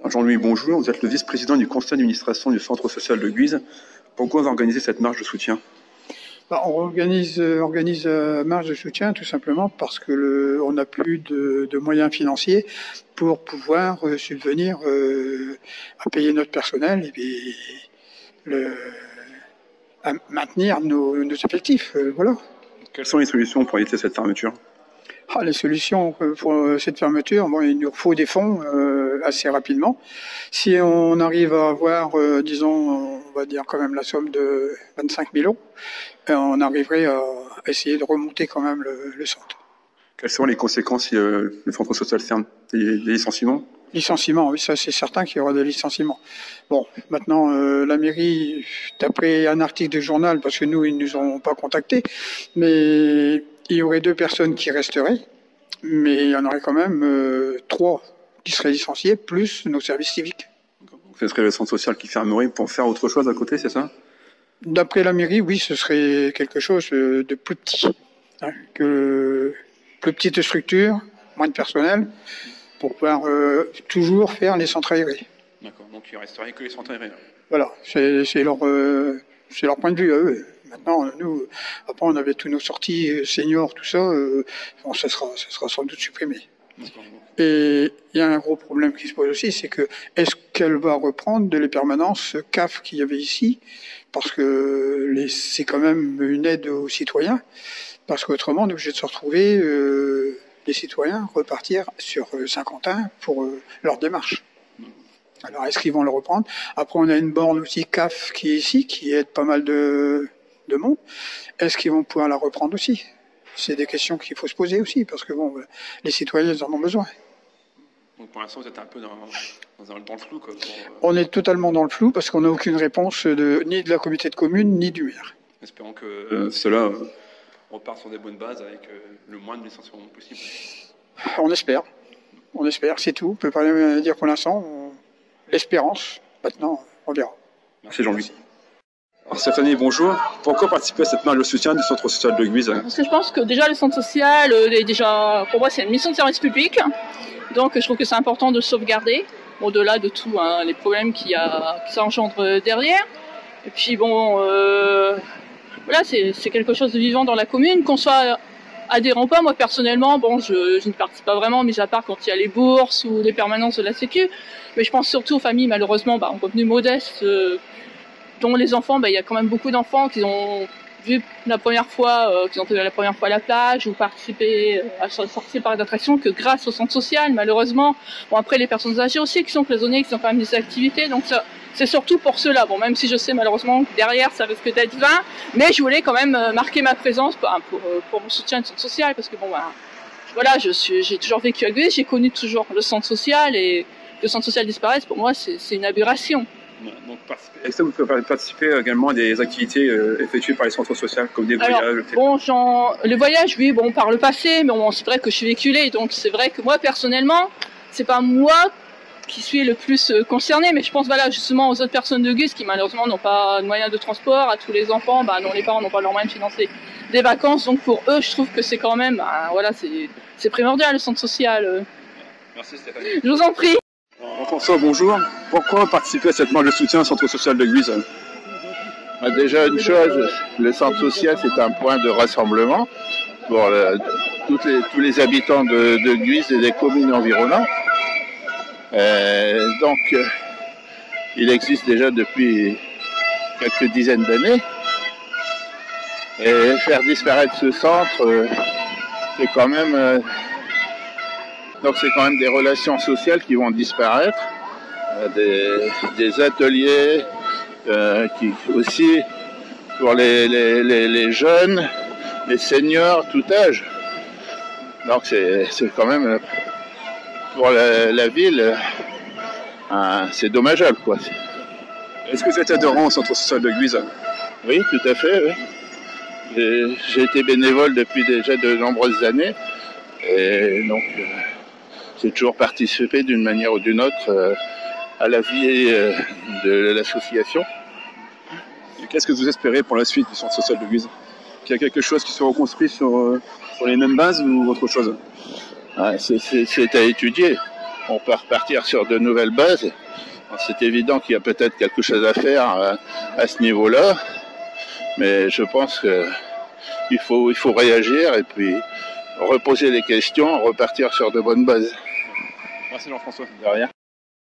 Jean-Louis, bonjour. Vous êtes le vice-président du conseil d'administration du centre social de Guise. Pourquoi vous organisez cette marche de soutien? On organise marche de soutien tout simplement parce que on n'a plus de moyens financiers pour pouvoir subvenir à payer notre personnel et puis à maintenir nos effectifs. Voilà. Quelles sont les solutions pour éviter cette fermeture? Les solutions pour cette fermeture, il nous faut des fonds assez rapidement. Si on arrive à avoir, disons, on va dire quand même la somme de 25 000 €, on arriverait à essayer de remonter quand même le centre. Quelles seront les conséquences si le centre social ferme? Des licenciements? Licenciements, oui, ça c'est certain qu'il y aura des licenciements. Bon, maintenant, la mairie, d'après un article du journal, parce que nous, ils ne nous ont pas contactés, mais il y aurait 2 personnes qui resteraient, mais il y en aurait quand même 3 qui seraient licenciés, plus nos services civiques. Donc, ce serait le centre social qui fermerait pour faire autre chose à côté, c'est ça? D'après la mairie, oui, ce serait quelque chose de plus petit, que plus petite structure, moins de personnel, pour pouvoir toujours faire les centres aérés. D'accord, donc il ne resterait que les centres aérés. Voilà, c'est leur point de vue à eux. Maintenant, nous, après on avait tous nos sorties seniors, tout ça, ça sera sans doute supprimé. Et il y a un gros problème qui se pose aussi, c'est que est-ce qu'elle va reprendre de les permanences CAF qu'il y avait ici, parce que c'est quand même une aide aux citoyens, parce qu'autrement on est obligé de se retrouver les citoyens repartir sur Saint-Quentin pour leur démarche. Alors est-ce qu'ils vont le reprendre? Après on a une borne aussi CAF qui est ici, qui aide pas mal de monde. Est-ce qu'ils vont pouvoir la reprendre aussi? C'est des questions qu'il faut se poser aussi, parce que bon, les citoyens ils en ont besoin. Donc pour l'instant vous êtes un peu dans le flou, quoi. On est totalement dans le flou parce qu'on n'a aucune réponse ni de la communauté de communes ni du maire. Espérons que cela repart sur des bonnes bases avec le moins de licenciements possible. On espère, c'est tout. On ne peut pas dire pour l'instant. L'espérance, maintenant, on verra. Merci Jean-Louis. Alors Stéphanie, bonjour. Pourquoi participer à cette marche de soutien du centre social de Guise? Parce que je pense que déjà le centre social, pour moi c'est une mission de service public. Donc je trouve que c'est important de le sauvegarder, au-delà de tout les problèmes qui ça engendre derrière. Et puis bon, voilà, c'est quelque chose de vivant dans la commune, qu'on soit adhérent ou pas. Moi personnellement, bon, je ne participe pas vraiment, mis à part quand il y a les bourses ou les permanences de la Sécu. Mais je pense surtout aux familles malheureusement en revenu modeste, dont les enfants, il y a quand même beaucoup d'enfants qui ont vu la première fois, qui ont été la première fois à la plage ou participé à sortir par d'attractions que grâce au centre social, malheureusement. Bon, après les personnes âgées aussi qui sont cloisonnées, qui ont quand même des activités, donc ça, c'est surtout pour cela. Bon, même si je sais malheureusement que derrière ça risque d'être vain, mais je voulais quand même marquer ma présence pour mon soutien du centre social, parce que bon, voilà, j'ai toujours vécu à Guise, j'ai connu toujours le centre social, et le centre social disparaisse, pour moi c'est une aberration. Est-ce que vous pouvez participer également à des activités effectuées par les centres sociaux, comme des voyages? Bon, le voyage, oui, bon, par le passé, mais bon, c'est vrai que je suis véhiculée, donc c'est vrai que moi, personnellement, c'est pas moi qui suis le plus concerné, mais je pense, voilà, justement aux autres personnes de Guise qui, malheureusement, n'ont pas de moyens de transport, à tous les enfants, dont les parents n'ont pas leurs moyens de financer des vacances, donc pour eux, je trouve que c'est quand même, voilà, c'est primordial, le centre social. Merci Stéphanie. Je vous en prie. François, bonjour. Pourquoi participer à cette marche de soutien au centre social de Guise? Déjà une chose, le centre social c'est un point de rassemblement pour tous les habitants de Guise et des communes environnantes. Donc il existe déjà depuis quelques dizaines d'années. Et faire disparaître ce centre, c'est quand même... Donc c'est quand même des relations sociales qui vont disparaître, des ateliers qui aussi pour les jeunes, les seniors, tout âge. Donc c'est quand même pour la ville, c'est dommageable, quoi. Est-ce que vous êtes adhérent au centre social de Guise? Oui, tout à fait, oui. J'ai été bénévole depuis déjà de nombreuses années et donc j'ai toujours participé d'une manière ou d'une autre à la vie de l'association. Qu'est-ce que vous espérez pour la suite du centre social de Guise? Qu'il y a quelque chose qui se reconstruit sur les mêmes bases ou autre chose? C'est à étudier. on peut repartir sur de nouvelles bases. C'est évident qu'il y a peut-être quelque chose à faire à ce niveau-là, mais je pense qu'il faut réagir et puis reposer les questions, repartir sur de bonnes bases. Merci Jean-François. De rien.